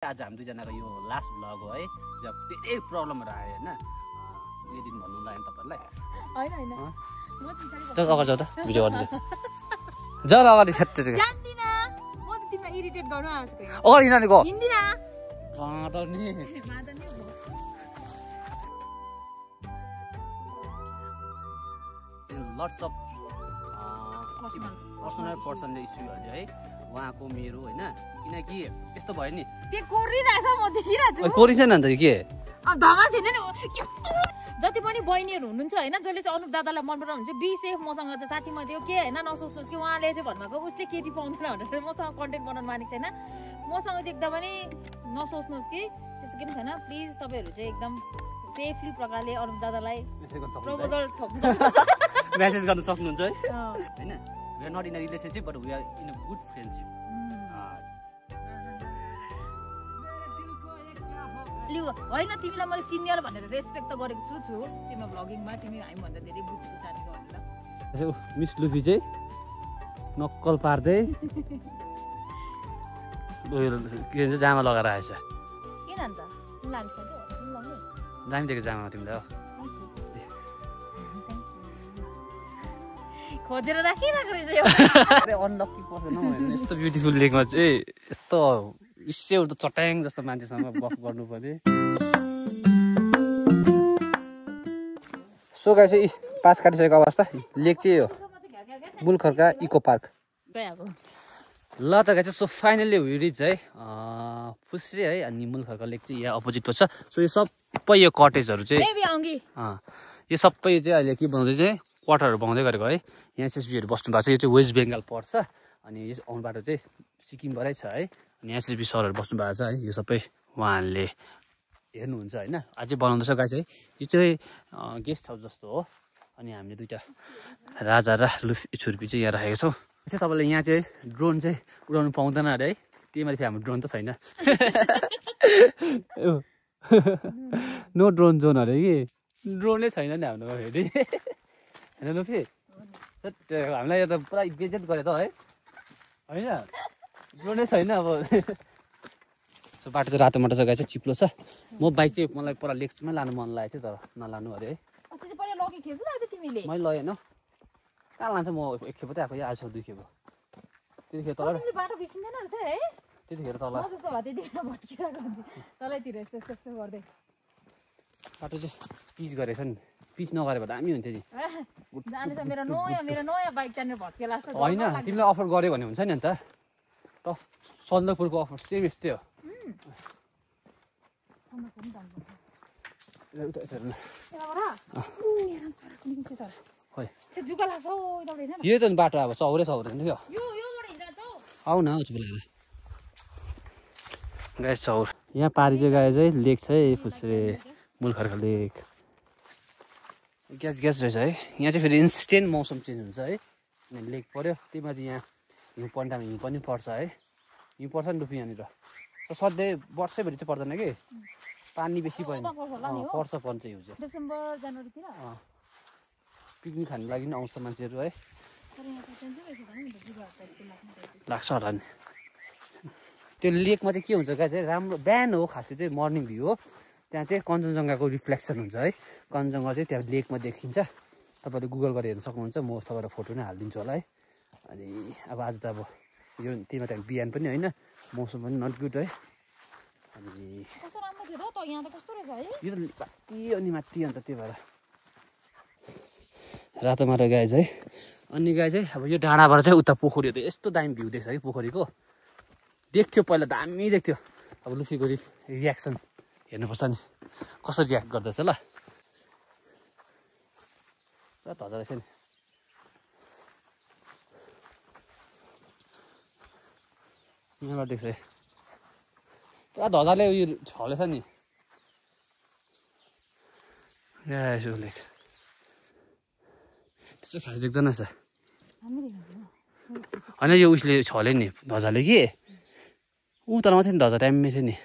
आज हामी दुईजनाको यो लास्ट भ्लग हो है, जब धेरै प्रब्लमहरू आयो होइन, यो दिन भन्नु लाग्यो तपाईँहरूलाई होइन अगाडि जाऊ त भिडियो गर्दै जाऊ अगाडि जान्दिन म त तिमीलाई इरिटेट गर्न आएको अगाडि हिँड्नेको हिन्दिन लट्स अफ पर्सनल इस्युहरू है उहाँको मेरो होइन, किनकि यस्तो भयो नि त्यो कोरिरहेछ म देखिरहेछु कोरिन्छ नि अन्त के धमा छैन नि यस्तो जति पनि बहिनीहरू हुनुहुन्छ होइन जसले चाहिँ अनुप दादालाई मन पराउनुहुन्छ बी सेफ मसँग चाहिँ साथी मध्ये के होइन नसोच्नुहोस् कि उहाँले चाहिँ भन्नुभएको उसले केटी पाउँदैन भनेर मसँग कन्टेन्ट बनाउनु मानेको छैन मसँग चाहिँ एकदमै पनि नसोच्नुहोस् कि त्यस्तो केही पनि छैन प्लिज तपाईँहरू चाहिँ एकदम सेफली प्रकारले अनुप दादालाई प्रपोजल मेसेज गर्न सक्नुहुन्छ है होइन we are not in a relationship but we are in a good friendship होइन तिमीलाई मैले सिनियर भनेर रेस्पेक्ट त गरेको छु तिम्रो भ्लगिङमा तिमी हामीभन्दा धेरै बुझेको जानेको भनेर मिस लुफी चाहिँ नक्कल पार्दै के भन्छ जामा लगाएर आएछ के भन्छ दामी दिएको जामा तिमीलाई खोजेर राखिरहेको रहेछ अनलक्की पर्सन हौ यस्तो ब्युटिफुल लेकमा चाहिँ यस्तो विश्व त चट्याङ जस्तो मान्छेसँग गफ गर्नु पर्यो सो गाइस चाहिँ पास काटिसकेको अवस्था लेक चाहिँ यो बुलखर्का इको पार्क ल त guys so finally we reach है फुस्रे है अनि बुलखर्का लेक चाहिँ यहाँ अपोजिटमा छ सो यो सबै यो कटेजहरू चाहिँ यो सबै चाहिँ अहिले के बनाउँदै चाहिँ क्वार्टरहरू बनाउँदै गरेको है यहाँ एसएसबीहरू बस्नु भएको छ यो चाहिँ वेस्ट बेङ्गाल पर्छ अनि यस आउने बाटो चाहिँ सिक्किमबाटै छ है अनि एसएसबी सरहरू बस्नु भएको छ है यो सबै उहाँहरूले हेर्नुहुन्छ होइन अझै बनाउँदैछ गाइस है यो चाहिँ गेस्ट हाउस जस्तो हो अनि हामीले दुईवटा राजा र छुर्पी चाहिँ यहाँ राखेको छौँ चाहिँ तपाईँले यहाँ चाहिँ ड्रोन चाहिँ उडाउनु पाउँदैन अरे है त्यही माथि हाम्रो ड्रोन त छैन नो ड्रोन जोन अरे कि ड्रोनै छैन नि हाम्रो फेरि होइन लुफी हामीलाई यो त पुरा बेजेट गरे त है होइन ड्रोनै छैन अब सो बाटो चाहिँ रातो माटो जग्गा चाहिँ चिप्लो छ म बाइक चाहिँ मलाई पुरा लेक्चरमै लानु मन लागेको थियो तर नलानु अरे है मैले लगेँ होइन कहाँ लान्छ म एकखेप त आएको यहाँ आएछ दुई खेप त्यतिखेर तल त्यतिखेर तल बाटो चाहिँ पिच गरेछ नि पिच नगरे भए दामी हुन्थ्यो नि होइन तिमीलाई अफर गर्यो भने हुन्छ नि अन्त सन्दकपुरको अफर सेम यस्तै हो यो त बाटो अब चौरै थियो आऊ न गाई चौर यहाँ पारि चाहिँ गए चाहिँ लेक छ है फुस्रे बुलखर्का लेक ग्यास रहेछ है यहाँ चाहिँ फेरि इन्स्टेन्ट मौसम चेन्ज हुन्छ है लेक पऱ्यो त्यही माथि यहाँ हिउँ पन्टामा हिउँ पनि पर्छ है हिउँ पर्छ नि लुफी यहाँनिर सधैँ वर्षैभरि चाहिँ पर्दैन कि पानी बेसी पर्छ पर्छ हिउँ चाहिँ पिकनिक खानु लागि नि आउँछ मान्छेहरू है लाग्छ होला नि त्यो लेकमा चाहिँ के हुन्छ क्या चाहिँ राम्रो बिहान हो खासै चाहिँ मर्निङ भ्यू हो त्यहाँ चाहिँ कञ्चनजङ्घाको रिफ्लेक्सन हुन्छ है कञ्चनजङ्घा चाहिँ त्यहाँ लेकमा देखिन्छ तपाईँले गुगल गरेर हेर्नु सक्नुहुन्छ म तपाईँलाई फोटो नै हालिदिन्छु होला है अनि अब आज त अब यो त्यही माथि बिहान पनि होइन मौसम पनि नट गुड है अनि यो त माथि अनि माथि अन्त त्यही भएर रातो माटो गाई चाहिँ अनि गाई चाहिँ अब यो डाँडाबाट चाहिँ उता पोखरी त यस्तो दामी भ्यू देख्छ कि पोखरीको देख्थ्यो पहिला दामी देख्थ्यो अब लुफीको रियाक्सन हेर्नुपर्छ नि कसरी रियाक्ट गर्दैछ ल धजा रहेछ नि यहाँबाट देख्छ पुरा धजाले उयो छलेछ नि यसो लेख त्यस्तो खास देख्दैन छ होइन यो उसले छले नि धजाले कि ऊ तर माथि नि धजा टाइममै थियो नि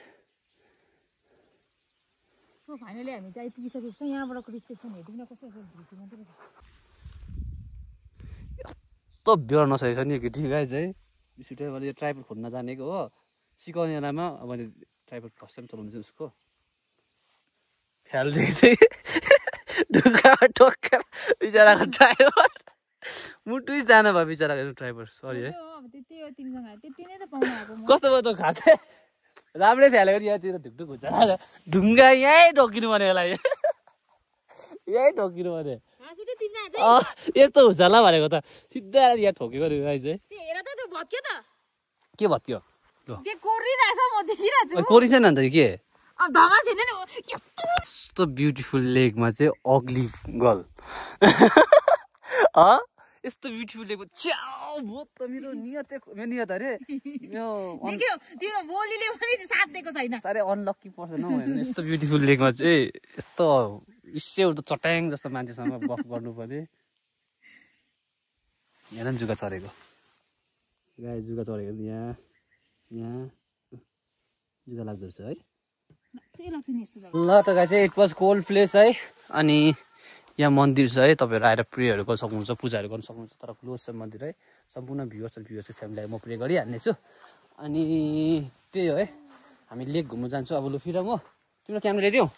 फाइनली हामी चाहिँ आइपुगिसकेको छौँ यहाँबाटको रिफ्लेक्सन हेर्दिन कस्तो यस्तो बेहोर नसकेको छ नि केटी गाई चाहिँ बिस मैले यो ट्राइपल खोज्न जानेको हो सिकाउने बेलामा अब ट्राइपड फर्स्ट टाइम चलाउँदैछ उसको ख्याल चाहिँ ढुङ्गामा ठोक्कर बिचराको ड्राइभर मुटुै जान भयो बिचराको ड्राइभर सरी है कस्तो भयो त खासै राम्रै फ्यालेको नि यहाँतिर ढुकढुक हुन्छ ढुङ्गा यहीँ ढोकिनु पर्ने यसलाई यहीँ ढोकिनु पर्ने यस्तो हुन्छ होला भनेको त सिधै आएर यहाँ ठोकेको नि चाहिँ के भत्कियो कोरिन्छ नि अन्त के यस्तो ब्युटिफुल लेकमा चाहिँ अग्ली गर्ल यस्तो ब्युटिफुल लेकमा च्याउ म त मेरो नियत अरे साह्रै अनलक्की पर्सन हौ यस्तो ब्युटिफुल लेकमा चाहिँ यस्तो इस्से उठ्दो चट्याङ जस्तो मान्छेसँग गफ गर्नु पर्ने हेर नि जुगा चरेको गाई जुगा चरेको यहाँ जुगा लाग्दो रहेछ है ल त गाई चाहिँ इट वाज कोल्ड प्लेस है अनि यहाँ मन्दिर छ है तपाईँहरू आएर प्रेहरू गर्न सक्नुहुन्छ पूजाहरू गर्न सक्नुहुन्छ तर क्लोज छ मन्दिर है सम्पूर्ण भ्युवर्स फ्यामिलीलाई म प्रे गरिहाल्नेछु अनि त्यही हो है हामी लेक घुम्नु जान्छौँ अब लुफी र म तिम्रो क्यामेरा ल्याइदियौ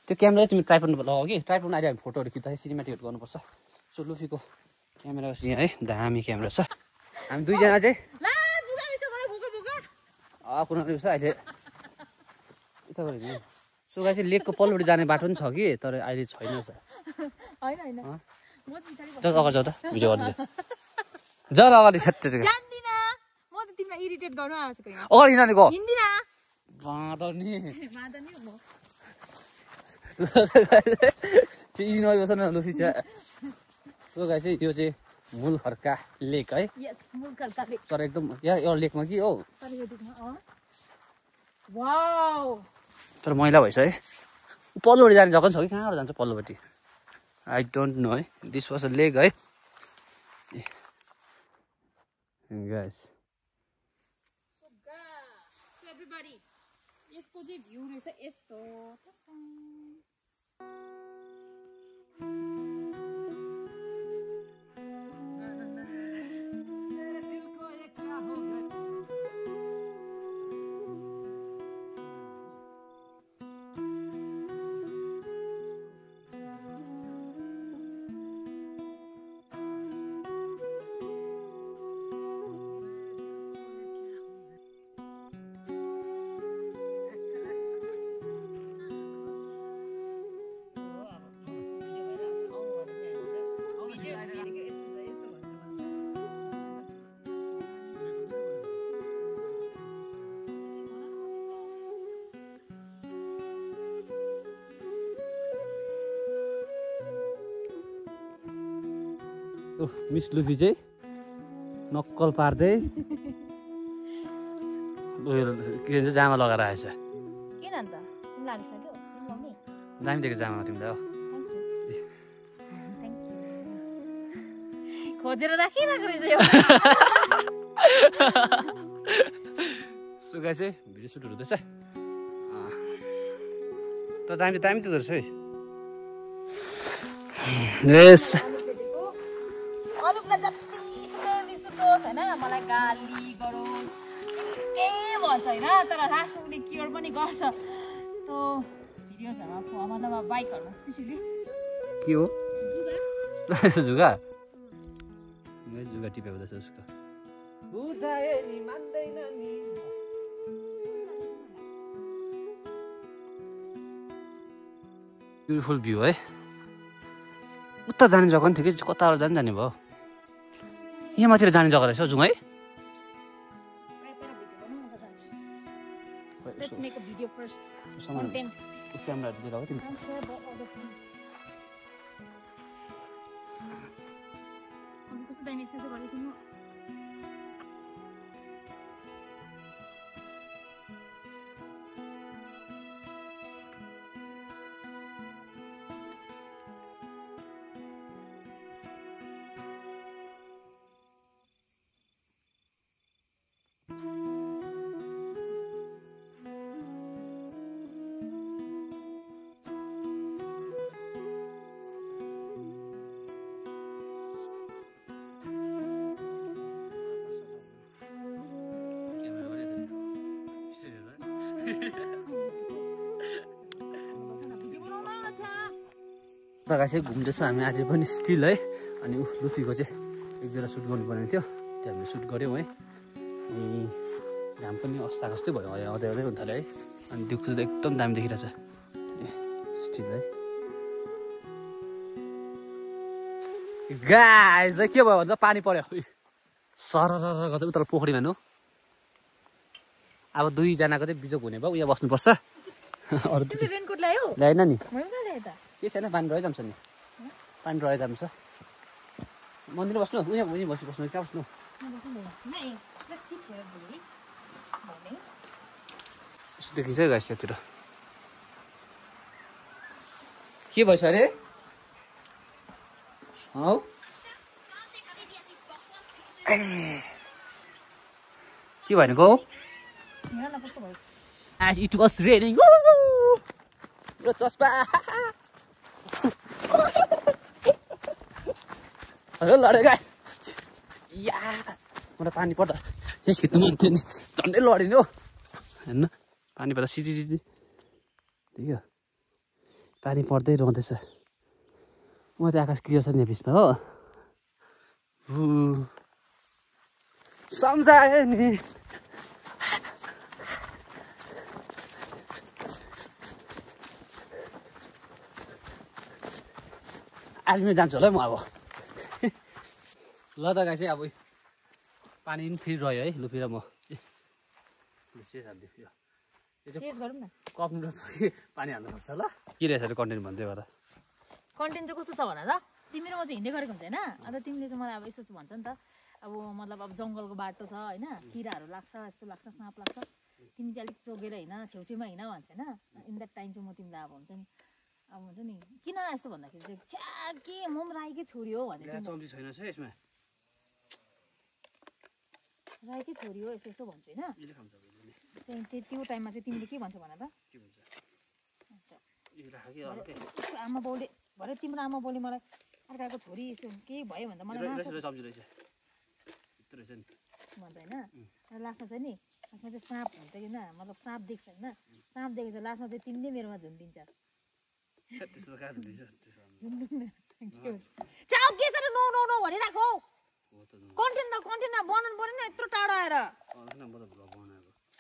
त्यो क्यामेरा तिमी ट्राइपड लगाऊ कि ट्राइपड अहिले हामी फोटोहरू खिच्दाखेरि सिनेमेटिकहरू गर्नुपर्छ सो लुफीको क्यामेरा यहाँ है दामी क्यामेरा छ हामी दुईजना चाहिँ कुनै छ अहिले यता गऱ्यो सो गाई चाहिँ लेकको पल्लोपट्टि जाने बाटो पनि छ कि तर अहिले छैन छ अगाडि जाऊ त भिडियो गरिदिन्छ जा अगाडि अगाडि नानीको लुफी सो गाई चाहिँ यो चाहिँ मूल खर्का लेक है तर एकदम यो लेकमा कि हो तर मैला भएछ है पल्लोपट्टि जाने जग्गा पनि छ कि कहाँबाट जान्छ पल्लोपट्टि आई डोन्ट नो है दिस वाज अ लेक है गाइस यसको चाहिँ भ्यू रहेछ यस्तो मिस लुफी चाहिँ नक्कल पार्दै के भन्छ जामा लगाएर आएछ दामी दिएको जामा तिमीलाई हो खोजेर राखिरहेको रहेछ सुगा चाहिँ भिडियो सुट हुँदैछ त दामी दामी त रहेछ है मलाई गाली गरोस् के भन्छ होइन तर राष्ट्रले केयर पनि गर्छ यस्तो भिडियोजहरूमा मतलब बाइकहरूमा स्पेसली के हो जुगा जुगा टिपेको रहेछ उसको ब्युटिफुल भ्यू है उता जाने जग्गा पनि थियो कि कताबाट जाने भयो यहाँ माथिर जाने जग्गा रहेछ जुङ है क्यामेराहरू दिएर हो तिमी जग्गा चाहिँ घुम्दैछ हामी आज पनि स्टिल है। अनि लुफीको चाहिँ एकजना सुट गर्नुपर्ने थियो, त्यो हामीले सुट गऱ्यौँ है। अनि घाम पनि अस्ता कस्तै भयो, आउँदै आउँदै हुन थाल्यो है। अनि त्यो त एकदम दामी देखिरहेछ स्टिल है। गाइस के भयो भन्दा पानी पर्यो सरर गर्दै उता पोखरीमा नु। अब दुईजनाको चाहिँ बिजोक हुने भयो, उयो बस्नुपर्छ। अरू रेनकोट ल्यायो ल्याएन नि, त के छैन, पानी रहे जान्छ नि, पानी रहे जान्छ। मन्दिर बस्नु, उयो उनी बस्नु, कहाँ बस्नु? देखिन्छ गाइस यतातिर के भएछ अरे? हौ के भनेको? It was raining. Lo चस्पा हेलो लड्यो गाइस। या मलाई पानी पर्दा यहाँ खिच्नु मन थियो नि, झन्डै लड्यो नि हो। हेर्नु पानी पर्दा सिटी देख्यो, पानी पर्दै रहँदैछ। म त आकाश क्लियर छ नि बिचमा हो। सम्झाए नि आज म जान्छु होला म अब। ल त गाइस अब पानी पनि फेरि रह्यो है। लु फेरि म कप नुडल्स पानी हाल्नुपर्छ ल। के रहेछ अरे कन्टेन्ट भन्दै गर्दा? कन्टेन्ट चाहिँ कस्तो छ भन त, तिमी र म चाहिँ हिँड्दै गरेको हुन्छ होइन। अन्त तिमीले चाहिँ मलाई अब यस्तो भन्छ नि त, अब मतलब अब जङ्गलको बाटो छ होइन, किराहरू लाग्छ, यस्तो लाग्छ, साँप लाग्छ, तिमी चाहिँ अलिक जोगेर हिँड, छेउछेउमा हिँड भन्छ होइन। इन द्याट टाइम चाहिँ म तिमीलाई अब हुन्छ नि, अब हुन्छ नि किन यस्तो भन्दाखेरि चाहिँ छ्या के म पनि राईकै छोरी हो भनेर, राईकै छोरी हो यस्तो यस्तो भन्छु होइन। त्यो टाइममा चाहिँ तिमीले के भन्छौ भन त? आमा बाउले भरे तिम्रो आमा बाउले मलाई अर्काको छोरी यस्तो केही भयो भने त मलाई भन्छ होइन। लास्टमा चाहिँ नि, लास्टमा चाहिँ साँप हुन्छ कि न, मतलब साँप देख्छ होइन, साँप देखेछ लास्टमा चाहिँ तिमीले मेरोमा झुन्डिन्छ। के छ नो नो नो भनिराखौ, कन्टेन्ट बनाउनु पर्यो नि यत्रो टाढो आएर।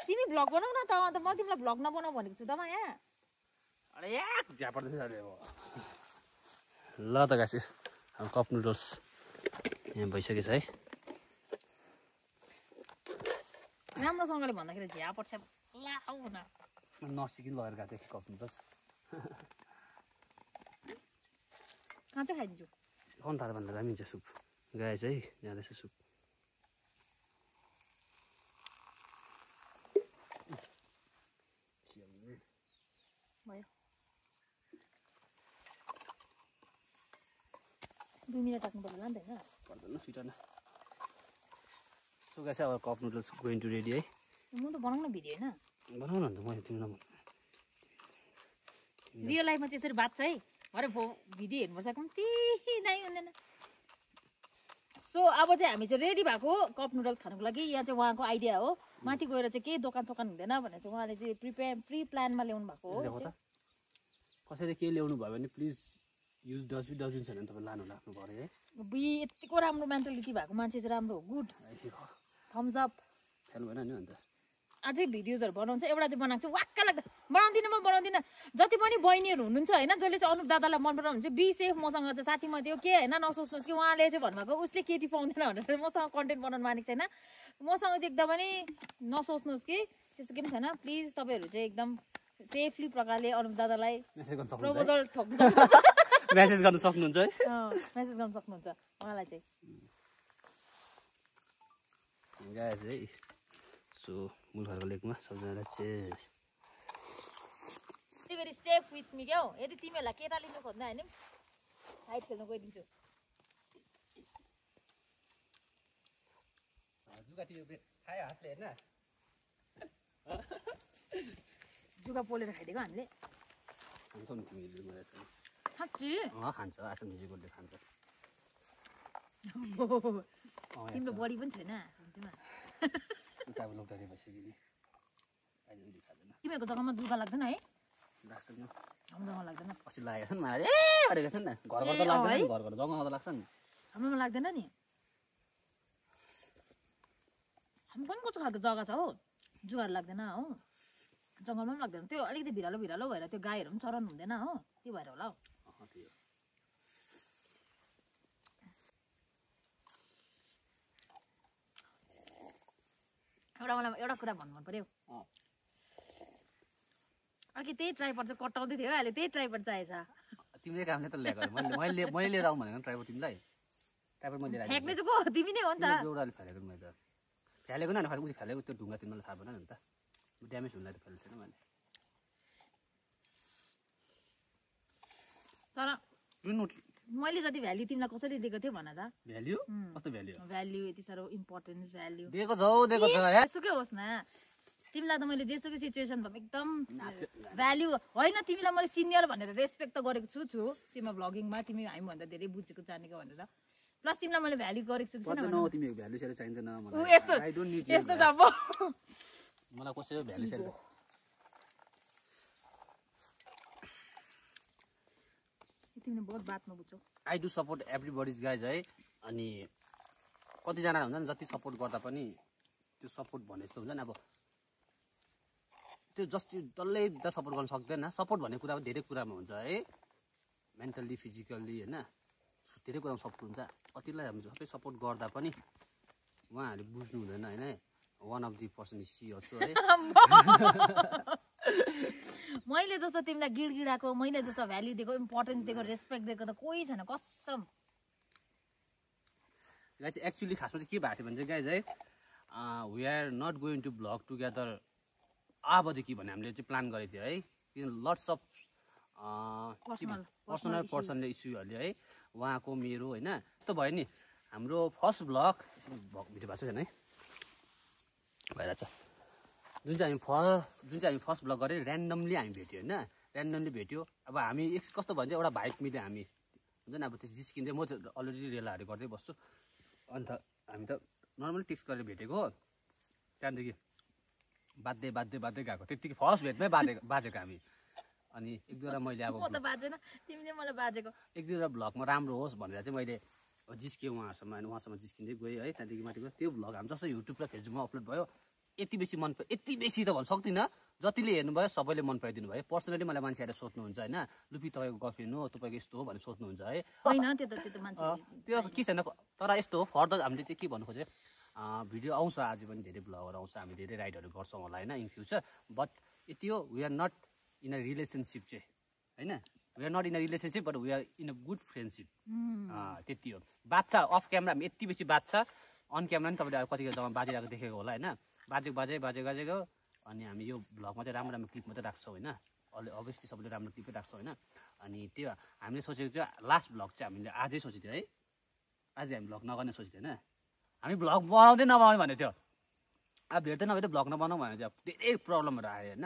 तिमी भ्लग बनाऊ न त, अन्त म तिमीलाई भ्लग नबनाऊ भनेको छु त म यहाँ। ल त गाइस अब कप नुडल्स यहाँ भइसकेछ है। राम्रोसँगले भन्दाखेरि झ्या पर्छ ला आऊ न। नर्सिकिन लगेर गएको थिएँ कप नुडल्स। कहाँ चाहिँ खाइदिन्छु अन्त भन्दा दामी हुन्छ सुप गाइस है, जाँदैछ सुप। भयो 2 मिनट राख्नु पर्ला नि त होइन, पर्दैन छिटो न। सो गाइस अब cup noodles going to ready है। म त बनाउन भिडियो होइन, बनाउ न अन्त, मैले तिमीलाई रियल लाइफमा चाहिँ यसरी बात छ है। अरे भिडियो हेर्नुपर्छ कम्ती नै हुँदैन। सो अब चाहिँ हामी चाहिँ रेडी भएको कप नुडल्स खानुको लागि। यहाँ चाहिँ उहाँको आइडिया हो, माथि गएर चाहिँ केही दोकान सोकान हुँदैन भनेर चाहिँ उहाँले चाहिँ प्री प्लानमा ल्याउनु भएको हो। कसैले के ल्याउनु भयो भने प्लिज युज डस्टबिन छैन भने तपाईँ लानु लाग्नु पऱ्यो है। यतिको राम्रो मेन्टालिटी भएको मान्छे चाहिँ राम्रो हो, गुड थम्स अप। खेल्नु भएन नि अन्त अझै भिडियोजहरू बनाउँछ, एउटा चाहिँ बनाएको छ वाक्क लाग्दा बनाउँदिनँ। जति पनि बहिनीहरू हुनुहुन्छ होइन, जसले चाहिँ अनुप दादालाई मन पराउनुहुन्छ, बी सेफ मसँग चाहिँ साथीमा त्यो के होइन, नसोच्नुहोस् कि उहाँले चाहिँ भन्नुभएको उसले केटी पाउँदैन भनेर मसँग कन्टेन्ट बनाउनु मानेको छैन। मसँग चाहिँ एकदम पनि नसोच्नुहोस् कि त्यस्तो केही पनि छैन। प्लिज तपाईँहरू चाहिँ एकदम सेफली प्रकारले अनुप दादालाई प्रपोजल मेसेज गर्न सक्नुहुन्छ है, मेसेज गर्न सक्नुहुन्छ उहाँलाई चाहिँ। सो मुलखरको लेकमा सबजनालाई चाहिँ भेरी सेफ विथ मी क्या हो। यदि तिमीहरूलाई केटा लिनु खोज्दा होइन साइड खेल्नु गइदिन्छु। जुगा पोलेर खाइदिएको हामीले खान्छौँ नि, तिमीले साँच्ची खान्छ आसम म्युजिकले खान्छ। तिम्रो बडी पनि छैन अब लोकदारी भइसक्यो नि, अहिले खाँदैन। तिमीहरूको जग्गामा दुःख लाग्दैन है लाग्छ नि हाम्रो जग्गामा लाग्दैन पछि लागेको छ नि मलाई भनेको छ नि घर त लाग्दैन नि घर जग्गामा त लाग्छ नि हाम्रोमा लाग्दैन नि हाम्रो पनि कस्तो खालको जग्गा छ हो जुगाहरू लाग्दैन हो जङ्गलमा पनि लाग्दैन त्यो अलिकति भिरालो भिरालो भएर त्यो गाईहरू पनि चरन हुँदैन हो त्यो भएर होला हौ मलाई एउटा कुरा भन्नु मन पर्यो अघि त्यही ट्राइपड चाहिँ कटाउँदै थियो अहिले त्यही ट्राइपड चाहिएछ तिमीले कामले त ल्याएको मैले लिएर आउँ भनेको ट्राइपड तिमीलाई ट्राइपड मैले लिएर फ्याँक्ने चाहिँ को तिमी नै हो नि त एउटाले फ्यालेको मैले त फ्यालेको न उयो फ्यालेको त्यो ढुङ्गा तिमीलाई थाहा भएन नि त ड्यामेज हुँदा त फ्यालेको थिएन मैले तर मैले जति भ्याल्यु तिमीलाई कसरी दिएको थियो भन त भ्याल्यु कस्तो भ्याल्यु भ्याल्यु यति साह्रो इम्पोर्टेन्स भ्याल्यु दिएको छ जेसुकै होस् न तिमीलाई त मैले जेसुकै सिचुएसन भए एकदम भ्याल्यु होइन तिमीलाई मैले सिनियर भनेर रेस्पेक्ट त गरेको छु तिम्रो भ्लगिङमा तिमी हामीभन्दा धेरै बुझेको जानेको भनेर प्लस तिमीलाई मैले भ्याल्यु गरेको छु तिमीको भ्याल्यु सेयर चाहिँदैन मलाई यस्तो यस्तो छ मलाई कसैको भ्याल्यु सेयर तिमीले बहुत बात नबुझ्छौ I do support everybody's guys है अनि कतिजना हुन्छ नि जति सपोर्ट गर्दा पनि त्यो सपोर्ट भने जस्तो हुन्छ नि अब त्यो जति डल्लै त सपोर्ट गर्न सक्दैन सपोर्ट भन्ने कुरा धेरै कुरामा हुन्छ है मेन्टल्ली फिजिकल्ली होइन धेरै कुरामा सपोर्ट हुन्छ कतिलाई हामी सबै सपोर्ट गर्दा पनि उहाँहरूले बुझ्नु हुँदैन होइन one of the person is she also है मैले जस्तो तिमीलाई गिडगिडाको मैले जस्तो भ्याल्यु दिएको इम्पोर्टेन्स दिएको रेस्पेक्ट दिएको त कोही छैन कसम गाइज एक्चुअली खासमा चाहिँ के भएको थियो भने चाहिँ गाइज है we are not going to blog together अबदेखि भने हामीले चाहिँ प्लान गरेको थियो है किन लट्स अफ पर्सनल इस्युहरूले है उहाँको मेरो होइन यस्तो भयो नि हाम्रो फर्स्ट ब्लग भिडियो भएको छैन है भइरहेछ जुन चाहिँ हामी फर्स्ट ब्लग गरेँ ऱ्यान्डमली हामी भेट्यो होइन ऱ्यान्डमली भेट्यो अब हामी कस्तो भन्छ एउटा भाइब मिल्यो हामी हुन्छ नि अब त्यो जिस्किँदै म त अलरेडी रेलाहरू गर्दै बस्छु अन्त हामी त नर्मली टेक्स्ट गरेर भेटेको त्यहाँदेखि बाध्दै गएको त्यतिकै फर्स्ट भेटमै बाजेको हामी अनि एक दुईवटा मैले अब एक दुईवटा भ्लगमा राम्रो होस् भनेर चाहिँ मैले जिस्केँ उहाँसम्म जिस्किँदै गएँ है त्यहाँदेखि माथि गयो त्यो भ्लग हामी जस्तो युट्युब र फेसबुकमा अपलोड भयो यति बेसी त भन्न सक्दिनँ जतिले हेर्नुभयो सबैले मन पराइदिनु भयो पर्सनली मलाई मान्छेहरूले सोध्नुहुन्छ होइन लुपी तपाईँको गर्लफ्रेन्ड हो तपाईँको यस्तो हो भनेर सोध्नुहुन्छ है त्यो के छैन तर यस्तो हो फर्दर हामीले चाहिँ के भन्नु खोज्यो भिडियो आउँछ आज पनि धेरै भ्लगहरू आउँछ हामी धेरै राइडहरू गर्छौँ होला होइन इन फ्युचर बट यति हो we are not in a relationship चाहिँ होइन we are not in a relationship but we are in a good friendship त्यति हो बात छ अफ क्यामेरा यति बेसी बात छ अन क्यामेरा पनि तपाईँले अब कतिको जग्गामा बाजिरहेको देखेको होला होइन बाजेको अनि हामी यो भ्लगमा चाहिँ राम्रो क्लिप मात्रै राख्छौँ होइन अभियसली सबैले राम्रो क्लिपै राख्छौँ होइन अनि त्यो हामीले सोचेको चाहिँ लास्ट भ्लग चाहिँ हामीले आजै सोचेको थियो है आजै हामी भ्लग नगर्ने सोचेको थिएन हामी भ्लग बनाउँदै नबनाउने भनेको थियो अब भेट्दै नभए भ्लग नबनाउँ भनेर चाहिँ अब धेरै प्रब्लमहरू आयो होइन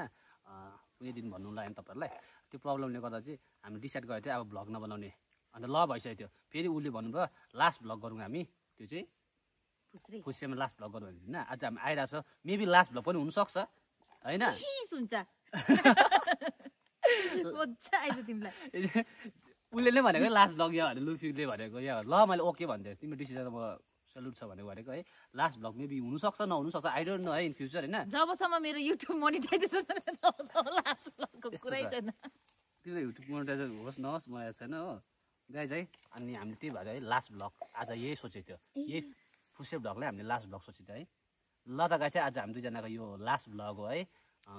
कुनै दिन भन्नु लाग्यो तपाईँहरूलाई त्यो प्रब्लमले गर्दा चाहिँ हामी डिसाइड गरेको थियो अब भ्लग नबनाउने अन्त ल भइसकेको थियो फेरि उसले भन्नुभयो लास्ट भ्लग गरौँ हामी त्यो चाहिँ खुसीमा लास्ट भ्लग गरौँ होइन आज हामी आइरहेको छ मेबी लास्ट भ्लग पनि हुनसक्छ होइन उसले नै भनेको लास्ट भ्लग या भनेर लुफीले भनेको या ल मैले ओके भन्थेँ तिम्रो डिसिजन अब सल्युट छ भनेको है लास्ट भ्लग मेबी हुनसक्छ नहुनसक्छ आई डोन्ट नो है इन फ्युचर होइन जबसम्म मेरो युट्युब मोनिटाइजेसन तिम्रो युट्युब मोनिटाइजेसन होस् नहोस् मलाई छैन हो गाइज है अनि हामीले त्यही भएर है लास्ट भ्लग आज यही सोचेको थियो यही फुसे भ्लगलाई हामीले लास्ट भ्लग सोचेको थियो है ल त गाइज चाहिँ आज हामी दुईजनाको यो लास्ट भ्लग हो है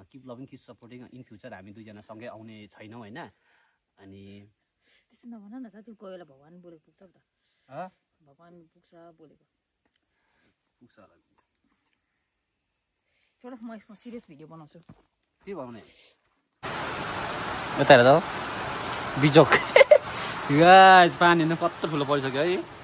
keep loving keep supporting in future हामी दुईजना सँगै आउने छैनौँ होइन अनि त्यस्तो नभन न साथी कोही बेला भगवान् बोलेको पुग्छ नि त भगवान् पुग्छ बोलेको पुग्छ होला छोड म यसमा सिरियस भिडियो बनाउँछु के बनाउने यता हेर त बिजोक गाइस पानी नै कत्रो ठुलो परिसक्यो है